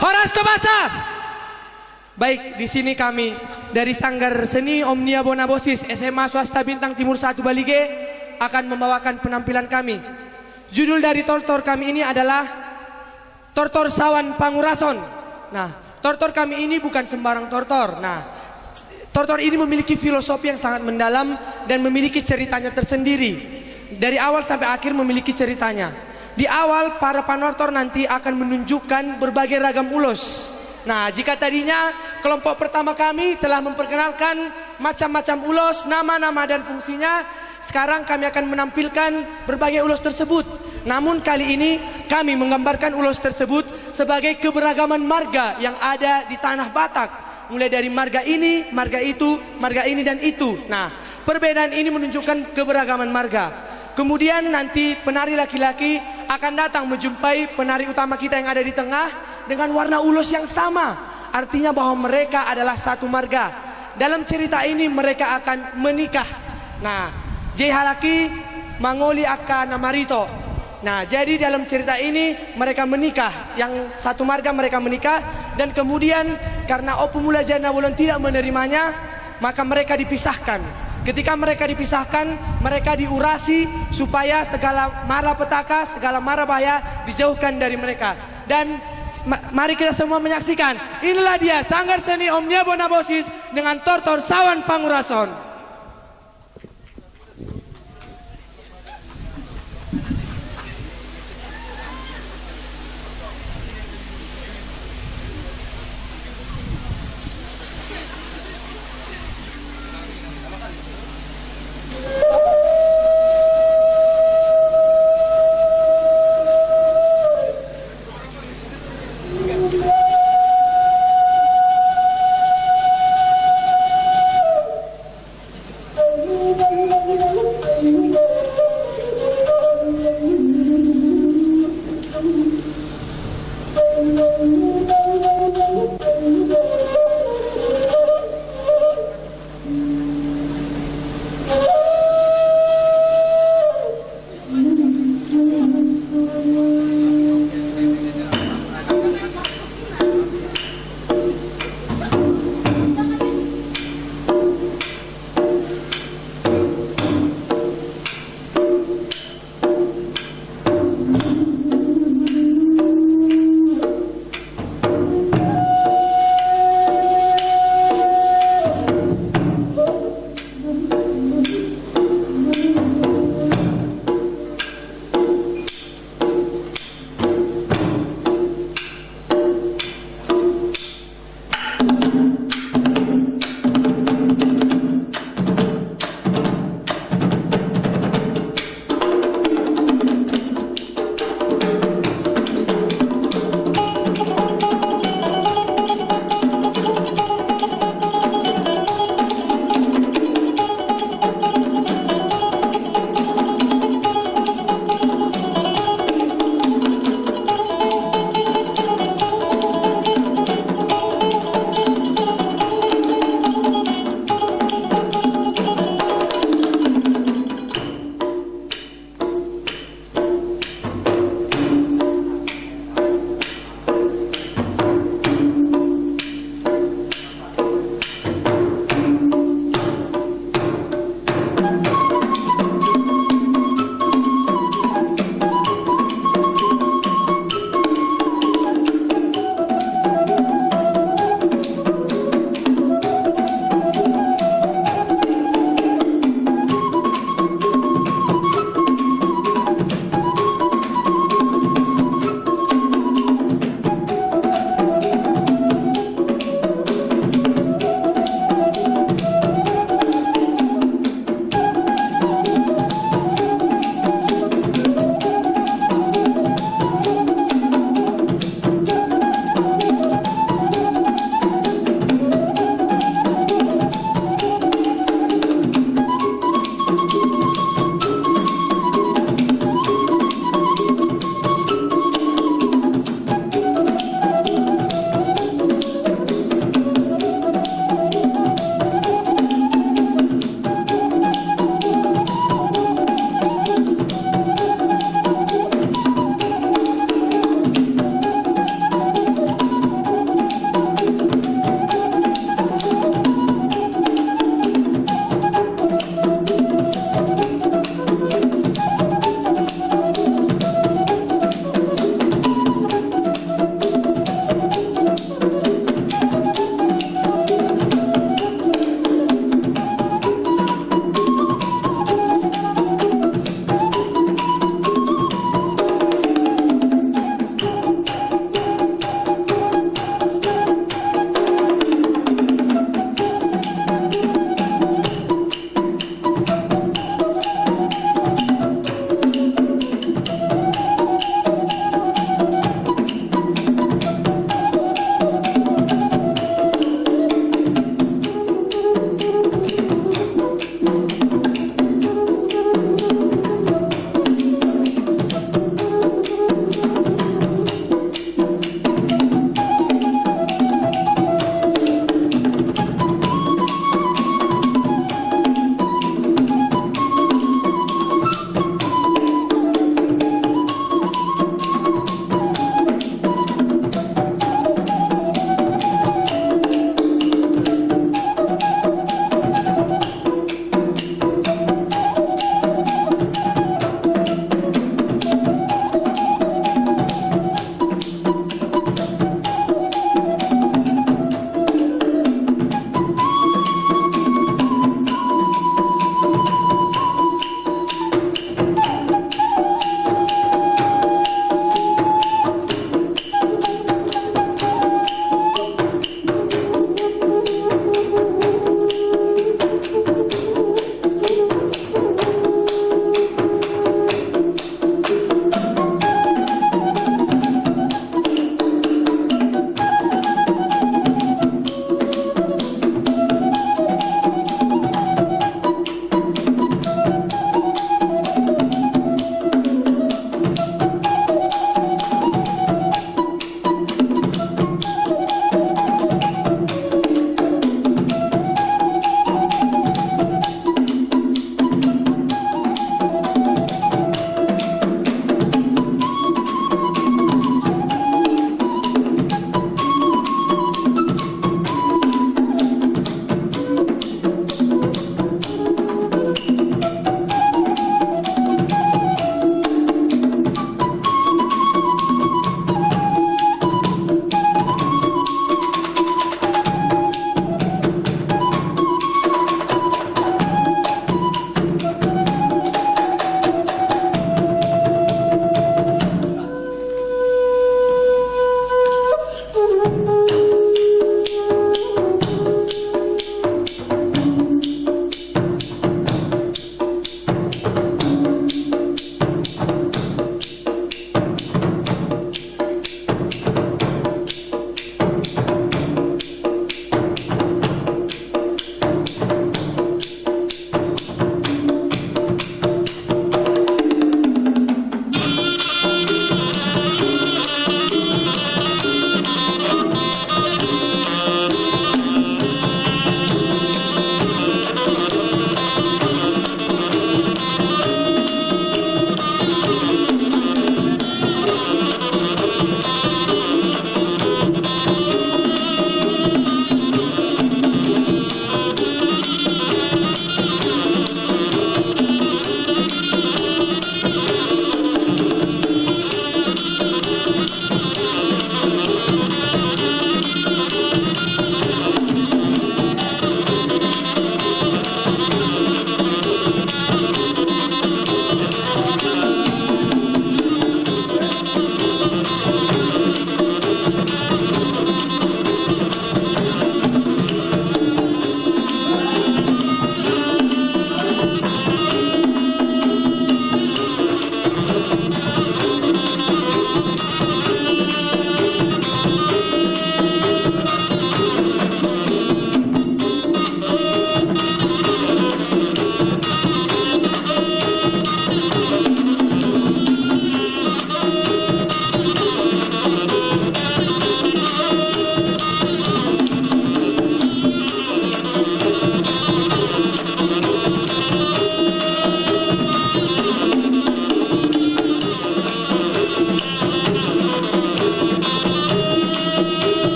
Horas Tobasa. Baik, di sini kami dari Sanggar Seni Omnia Bonabosis SMA Swasta Bintang Timur 1 Balige akan membawakan penampilan kami. Judul dari tortor kami ini adalah Tortor Sawan Pangurason. Nah, tortor kami ini bukan sembarang tortor. Nah, tortor ini memiliki filosofi yang sangat mendalam dan memiliki ceritanya tersendiri. Dari awal sampai akhir memiliki ceritanya. Di awal para panortor nanti akan menunjukkan berbagai ragam ulos. Nah, jika tadinya kelompok pertama kami telah memperkenalkan macam-macam ulos, nama-nama dan fungsinya, sekarang kami akan menampilkan berbagai ulos tersebut. Namun kali ini kami menggambarkan ulos tersebut sebagai keberagaman marga yang ada di tanah Batak. Mulai dari marga ini, marga itu, marga ini dan itu. Nah, perbedaan ini menunjukkan keberagaman marga. Kemudian nanti penari laki-laki akan datang menjumpai penari utama kita yang ada di tengah dengan warna ulos yang sama. Artinya bahwa mereka adalah satu marga. Dalam cerita ini mereka akan menikah. Nah, Jehalaki Mangoli Aka Namarito. Nah, jadi dalam cerita ini mereka menikah. Yang satu marga mereka menikah. Dan kemudian karena Opu Mula Jana Wolon tidak menerimanya, maka mereka dipisahkan. Ketika mereka dipisahkan, mereka diurasi supaya segala malapetaka, segala mara bahaya dijauhkan dari mereka. Dan mari kita semua menyaksikan. Inilah dia Sanggar Seni Omnia Bonabosis dengan Tortor Sawan Pangurason.